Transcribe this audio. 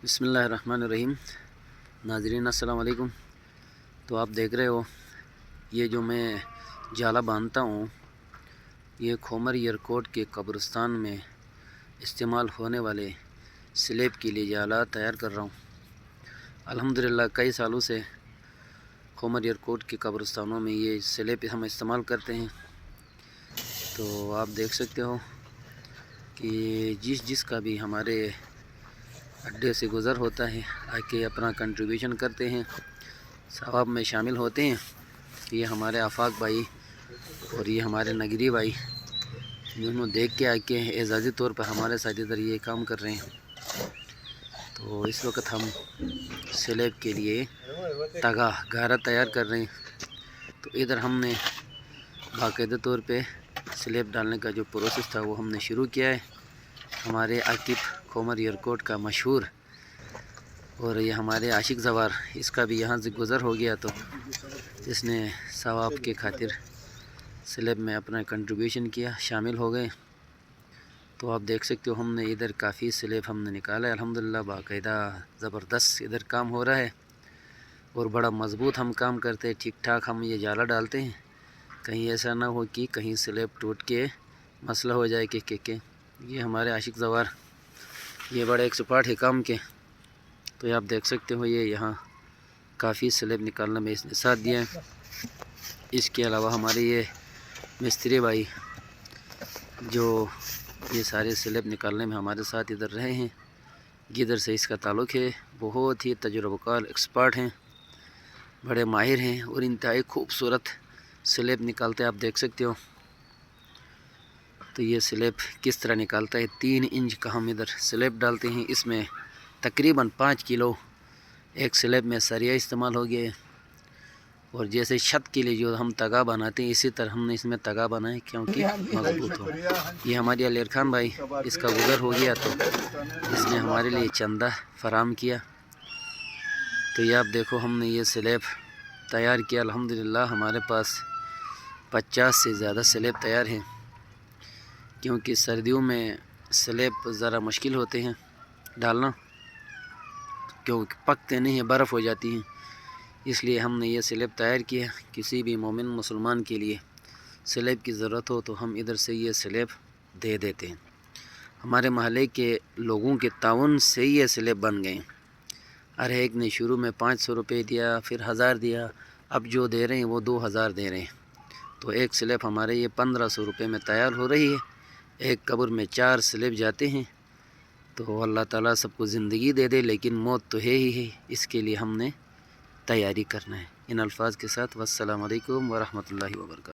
بسم اللہ الرحمن الرحیم۔ ناظرین السلام علیکم۔ تو آپ دیکھ رہے ہو یہ جو میں جالا باندھتا ہوں یہ کھومر ایئرکوٹ کے قبرستان میں استعمال ہونے والے سلیب کے لیے جالا تیار کر رہا ہوں۔ الحمدللہ کئی سالوں سے کھومر ایئرکوٹ کے قبرستانوں میں یہ سلیب ہم استعمال کرتے ہیں۔ تو آپ دیکھ سکتے ہو کہ جس کا بھی ہمارے اڈے سے گزر ہوتا ہے آ کے اپنا کنٹریبیوشن کرتے ہیں، ثواب میں شامل ہوتے ہیں۔ یہ ہمارے آفاق بھائی اور یہ ہمارے نگری بھائی جنہوں دیکھ کے آ کے اعزازی طور پر ہمارے ساتھ ادھر یہ کام کر رہے ہیں۔ تو اس وقت ہم سلیب کے لیے گارا تیار کر رہے ہیں۔ تو ادھر ہم نے باقاعدہ طور پہ سلیب ڈالنے کا جو پروسیس تھا وہ ہم نے شروع کیا ہے۔ ہمارے عاقب کھومر ایئرکوٹ کا مشہور اور یہ ہمارے عاشق زوار، اس کا بھی یہاں سے گزر ہو گیا، تو اس نے ثواب کے خاطر سلیب میں اپنا کنٹریبیوشن کیا، شامل ہو گئے۔ تو آپ دیکھ سکتے ہو ہم نے ادھر کافی سلیب ہم نے نکالا ہے الحمدللہ، باقاعدہ زبردست ادھر کام ہو رہا ہے اور بڑا مضبوط ہم کام کرتے ہیں، ٹھیک ٹھاک ہم یہ جالا ڈالتے ہیں، کہیں ایسا نہ ہو کہ کہیں سلیب ٹوٹ کے مسئلہ ہو جائے کہ یہ ہمارے عاشق زوار یہ بڑے ایکسپرٹ ہے کام کے۔ تو یہ آپ دیکھ سکتے ہو یہ یہاں کافی سلیب نکالنے میں اس نے ساتھ دیا ہے۔ اس کے علاوہ ہمارے یہ مستری بھائی جو یہ سارے سلیب نکالنے میں ہمارے ساتھ ادھر رہے ہیں، جدھر سے اس کا تعلق ہے، بہت ہی تجربہ کار ایکسپرٹ ہیں، بڑے ماہر ہیں اور انتہائی خوبصورت سلیب نکالتے ہیں۔ آپ دیکھ سکتے ہو تو یہ سلیب کس طرح نکالتا ہے، 3 انچ کا ہم ادھر سلیب ڈالتے ہیں، اس میں تقریباً 5 کلو ایک سلیب میں سریا استعمال ہو گیا ہے۔ اور جیسے چھت کے لیے جو ہم تگا بناتے ہیں اسی طرح ہم نے اس میں تگا بنایا کیونکہ مضبوط ہو۔ یہ ہماری علیر خان بھائی اس کا گزر ہو گیا تو اس نے ہمارے لیے چندہ فراہم کیا۔ تو یہ آپ دیکھو ہم نے یہ سلیب تیار کیا الحمدللہ، ہمارے پاس 50 سے زیادہ سلیب تیار ہیں، کیونکہ سردیوں میں سلیب ذرا مشکل ہوتے ہیں ڈالنا، کیونکہ پکتے نہیں ہیں، برف ہو جاتی ہیں، اس لیے ہم نے یہ سلیب تیار کیا۔ کسی بھی مومن مسلمان کے لیے سلیب کی ضرورت ہو تو ہم ادھر سے یہ سلیب دے دیتے ہیں۔ ہمارے محلے کے لوگوں کے تعاون سے یہ سلیب بن گئے، ہر ایک نے شروع میں 500 روپے دیا، پھر 1000 دیا، اب جو دے رہے ہیں وہ 2000 دے رہے ہیں۔ تو ایک سلیب ہمارے یہ 1500 روپے میں تیار ہو رہی ہے۔ ایک قبر میں 4 سلیب جاتے ہیں، تو اللہ تعالیٰ سب کو زندگی دے دے، لیکن موت تو ہے ہی ہے، اس کے لیے ہم نے تیاری کرنا ہے۔ ان الفاظ کے ساتھ والسلام علیکم ورحمۃ اللہ وبرکاتہ۔